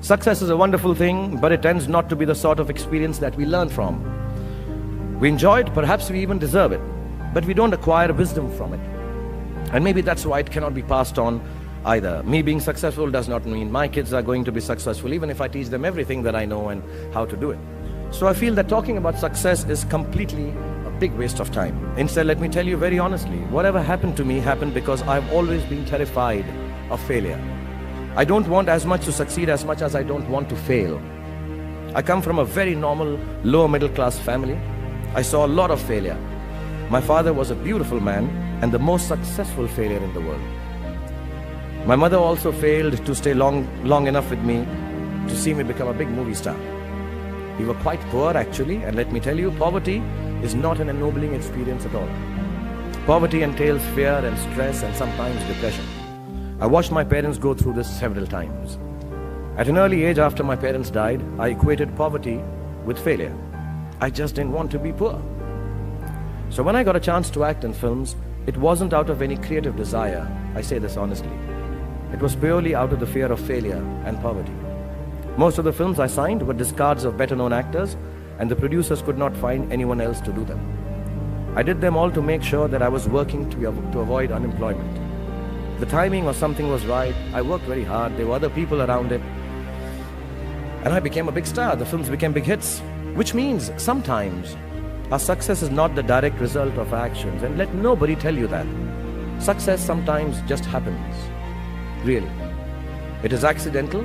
Success is a wonderful thing, but it tends not to be the sort of experience that we learn from. We enjoy it, perhaps we even deserve it, but we don't acquire wisdom from it. And maybe that's why it cannot be passed on either. Me being successful does not mean my kids are going to be successful, even if I teach them everything that I know and how to do it. So I feel that talking about success is completely a big waste of time. Instead, let me tell you very honestly, whatever happened to me happened because I've always been terrified of failure. I don't want as much to succeed as much as I don't want to fail. I come from a very normal, lower middle class family. I saw a lot of failure. My father was a beautiful man and the most successful failure in the world. My mother also failed to stay long enough with me to see me become a big movie star. We were quite poor actually, and let me tell you, poverty is not an ennobling experience at all. Poverty entails fear and stress and sometimes depression. I watched my parents go through this several times. At an early age after my parents died, I equated poverty with failure. I just didn't want to be poor. So when I got a chance to act in films, it wasn't out of any creative desire, I say this honestly. It was purely out of the fear of failure and poverty. Most of the films I signed were discards of better-known actors, and the producers could not find anyone else to do them. I did them all to make sure that I was working to avoid unemployment. The timing or something was right, I worked very hard, there were other people around it, and I became a big star. The films became big hits, which means sometimes our success is not the direct result of our actions, and let nobody tell you that. Success sometimes just happens, really. It is accidental,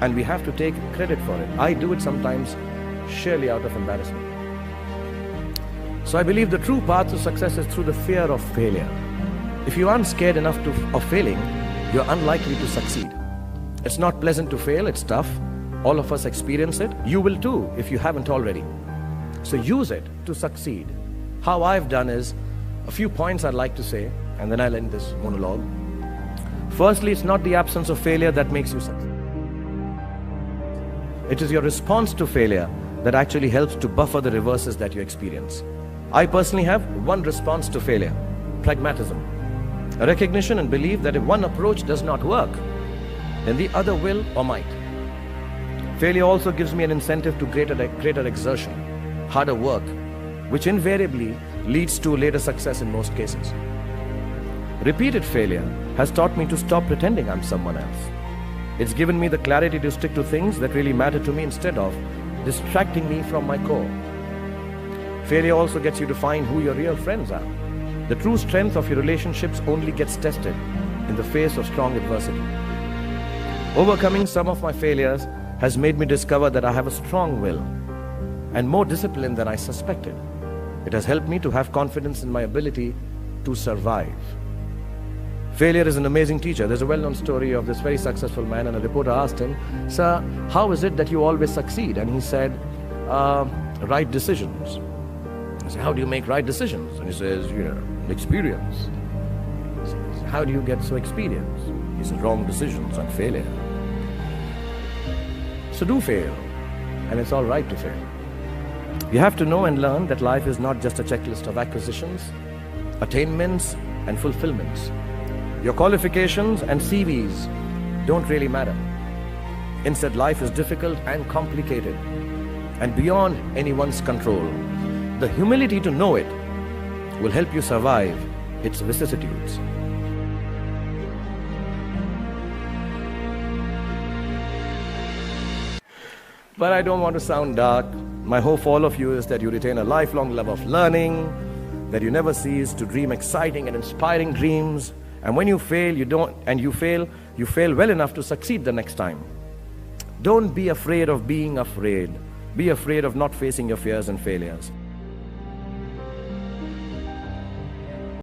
and we have to take credit for it. I do it sometimes sheerly out of embarrassment. So I believe the true path to success is through the fear of failure. If you aren't scared enough of failing, you're unlikely to succeed. It's not pleasant to fail, it's tough. All of us experience it. You will too, if you haven't already. So use it to succeed. How I've done is, a few points I'd like to say, and then I'll end this monologue. Firstly, it's not the absence of failure that makes you succeed. It is your response to failure that actually helps to buffer the reverses that you experience. I personally have one response to failure: pragmatism. A recognition and belief that if one approach does not work, then the other will or might. Failure also gives me an incentive to greater exertion, harder work, which invariably leads to later success in most cases. Repeated failure has taught me to stop pretending I'm someone else. It's given me the clarity to stick to things that really matter to me instead of distracting me from my core. Failure also gets you to find who your real friends are. The true strength of your relationships only gets tested in the face of strong adversity. Overcoming some of my failures has made me discover that I have a strong will and more discipline than I suspected. It has helped me to have confidence in my ability to survive. Failure is an amazing teacher. There's a well-known story of this very successful man, and a reporter asked him, "Sir, how is it that you always succeed?" And he said, "Right decisions." I said, "How do you make right decisions?" And he says, "Experience." He says, "How do you get so experienced?" He said, "Wrong decisions and failure." So do fail, and it's all right to fail. You have to know and learn that life is not just a checklist of acquisitions, attainments, and fulfillments. Your qualifications and CVs don't really matter. Instead, life is difficult and complicated and beyond anyone's control. The humility to know it will help you survive its vicissitudes. But I don't want to sound dark. My hope for all of you is that you retain a lifelong love of learning, that you never cease to dream exciting and inspiring dreams, and when you fail, you fail well enough to succeed the next time. Don't be afraid of being afraid. Be afraid of not facing your fears and failures.